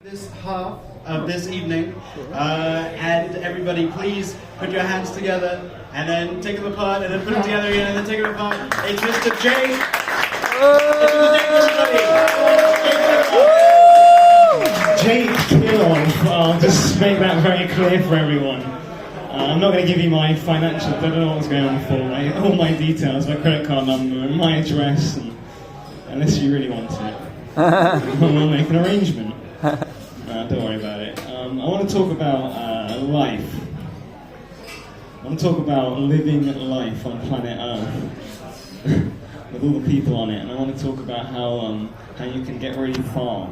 This half of this evening, and everybody please put your hands together and then take them apart and then put them together again and then take them apart. It's Mr. Jay. Jake Kilov. I'll just make that very clear for everyone. I'm not going to give you my financial, I don't know what's going on for all my details, my credit card number and my address, unless you really want it. We'll make an arrangement. Don't worry about it. I want to talk about life. I want to talk about living life on planet Earth with all the people on it, and I want to talk about how you can get really far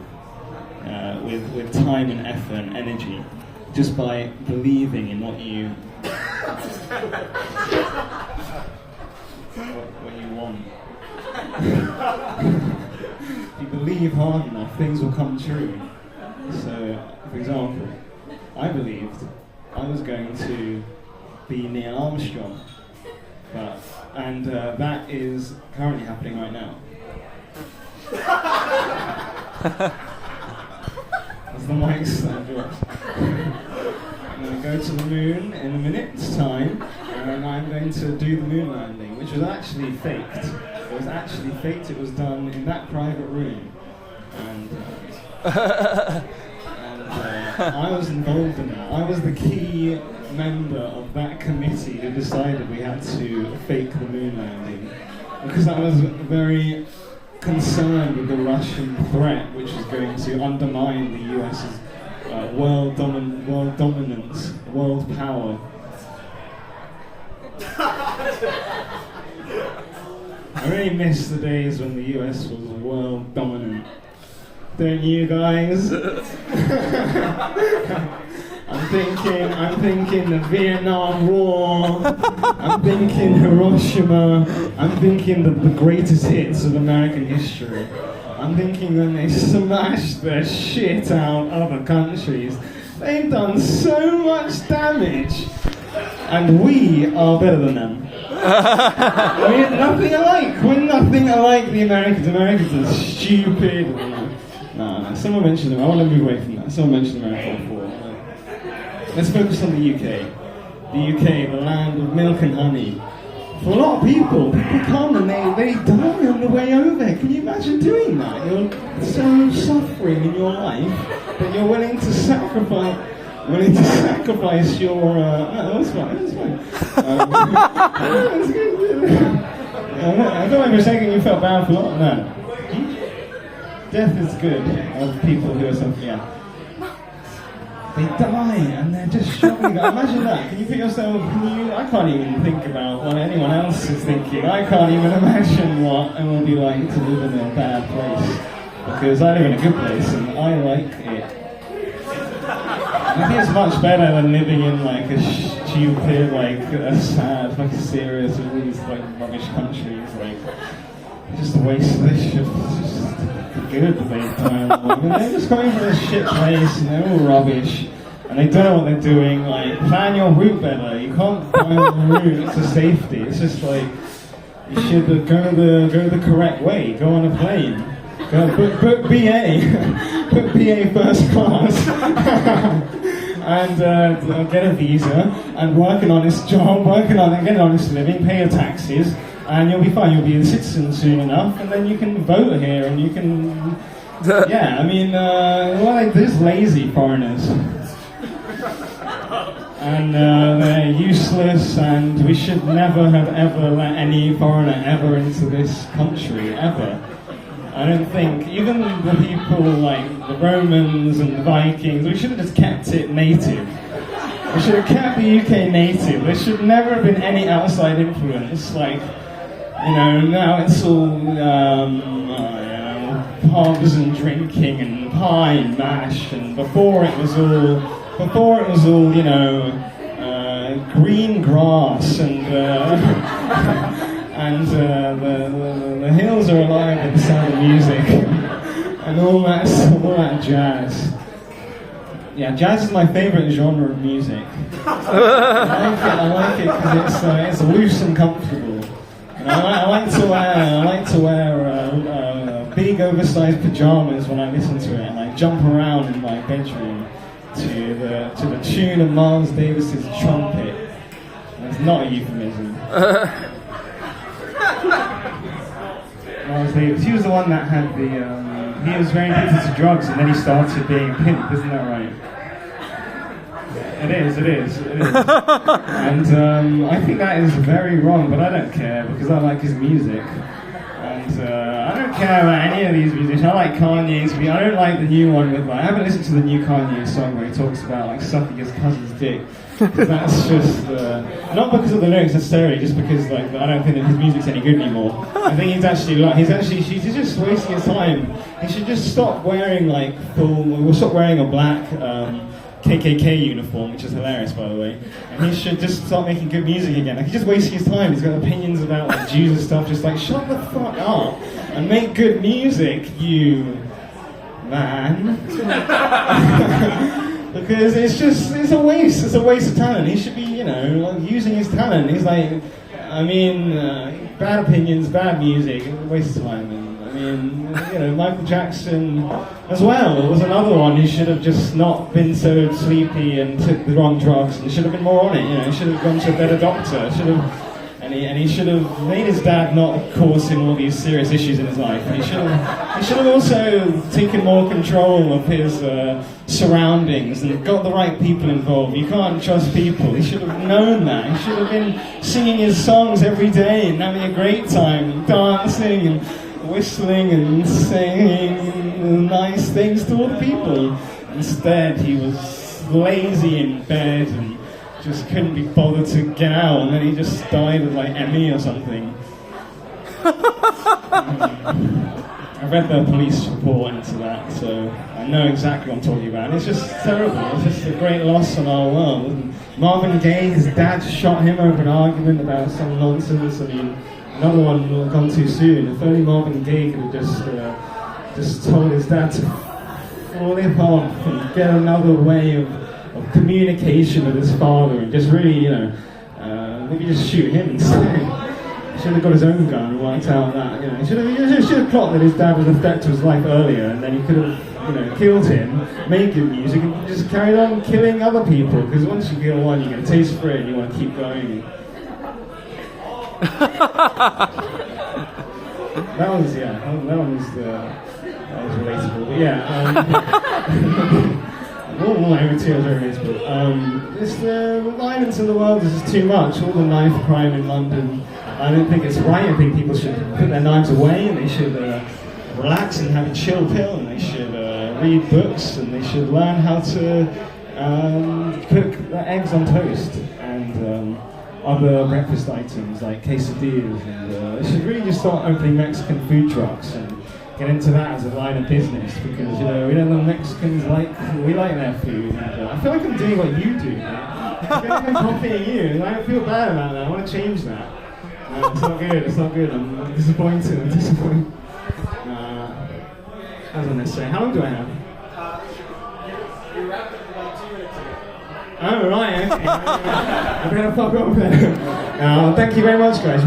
with time and effort and energy just by believing in what you want. If you believe hard enough, things will come true. So, for example, I believed I was going to be Neil Armstrong, and that is currently happening right now. As the mic stand drops. I'm going to go to the moon in a minute's time, and I'm going to do the moon landing, which was actually faked. It was actually faked. It was done in that private room, and I was involved in that. I was the key member of that committee who decided we had to fake the moon landing, because I was very concerned with the Russian threat, which was going to undermine the US's world dominance, world power. I really miss the days when the US was world dominant. Don't you guys? I'm thinking the Vietnam War. I'm thinking Hiroshima. I'm thinking the greatest hits of American history. I'm thinking when they smashed the shit out of other countries. They've done so much damage, and we are better than them. We're nothing alike. We're nothing alike the Americans. Americans are stupid. No, someone mentioned them. I want to move away from that. Someone mentioned America before. Let's focus on the UK. The UK, the land of milk and honey. For a lot of people come and they die on the way over. Can you imagine doing that? You're so suffering in your life that you're willing to sacrifice your... no, that's fine. I feel like for a second you felt bad for a lot. No. Death is good of people who are suffering. Yeah. They die and they're just struggling. Imagine that. Can you put yourself? I can't even think about what anyone else is thinking. I can't even imagine what it will be like to live in a bad place, because I live in a good place and I like it. I think it's much better than living in like a stupid, like a sad, like a serious, all these like rubbish countries. Like just a waste of this shit. Good that they've done. They're just coming from a shit place and they're all rubbish and they don't know what they're doing. Like, plan your route better. You can't plan the route to safety. It's just like you should go the correct way. Go on a plane. Book BA. Book BA first class. And get a visa and work an honest job, get an honest living, pay your taxes. And you'll be fine, you'll be a citizen soon enough, and then you can vote here, and you can... Yeah, I mean, they're just lazy foreigners. And they're useless, and we should never have ever let any foreigner ever into this country, ever. I don't think, even the people like the Romans and the Vikings, we should have just kept it native. We should have kept the UK native. There should never have been any outside influence, like... You know, now it's all pubs and drinking and pie and mash, and before it was all you know, green grass and the hills are alive with the sound of music and all that jazz. Yeah, jazz is my favourite genre of music. I like it because it's loose and comfortable. I like to wear big oversized pajamas when I listen to it, and like jump around in my bedroom to the tune of Miles Davis's trumpet. That's not a euphemism. Miles Davis, he was the one that had the, he was very addicted to drugs and then he started being a pimp, isn't that right? It is. And I think that is very wrong, but I don't care because I like his music. And I don't care about any of these musicians. I like Kanye's. I don't like the new one with, like, I haven't listened to the new Kanye song where he talks about like sucking his cousin's dick. That's just not because of the lyrics necessarily, just because like I don't think that his music's any good anymore. I think he's just wasting his time. He should just stop wearing like stop wearing a black KKK uniform, which is hilarious, by the way. And he should just start making good music again. Like, he's just wasting his time. He's got opinions about like Jews and stuff. Just like, shut the fuck up and make good music, you man. Because it's a waste. It's a waste of talent. He should be, using his talent. He's like, bad opinions, bad music, a waste of time. And, Michael Jackson as well was another one who should have just not been so sleepy and took the wrong drugs. And should have been more on it. He should have gone to a better doctor. He should have made his dad not cause him all these serious issues in his life. And he should have also taken more control of his surroundings and got the right people involved. You can't trust people. He should have known that. He should have been singing his songs every day and having a great time, and dancing and whistling and saying nice things to all the people. Instead, he was lazy in bed and just couldn't be bothered to get out, and then he just died of like ME or something. I read the police report into that, so I know exactly what I'm talking about. And it's just terrible. It's just a great loss on our world. And Marvin Gaye, his dad shot him over an argument about some nonsense. Another one will have gone too soon. If only Marvin Gaye could have just told his dad to flip off and get another way of communication with his father, and just really, maybe just shoot him instead. He should have got his own gun and worked out that, he should have plotted that his dad was a threat to his life earlier, and then he could have, killed him, made good music, and just carried on killing other people, because once you kill one, you get a taste for it, and you want to keep going. That was relatable, but yeah. More materials are relatable. The violence in the world is just too much. All the knife crime in London. I don't think it's right. I think people should put their knives away, and they should relax and have a chill pill, and they should read books, and they should learn how to cook eggs on toast and other breakfast items like quesadillas, and they should really just start opening Mexican food trucks and get into that as a line of business, because we know the Mexicans like their food, and I feel like I'm doing what you do. I'm copying you, and I don't feel bad about that. I want to change that. It's not good. I'm disappointed. I was going to say, how long do I have? You wrapped up about 2 minutes ago. Oh, right, okay. I better fuck off then. Thank you very much, guys.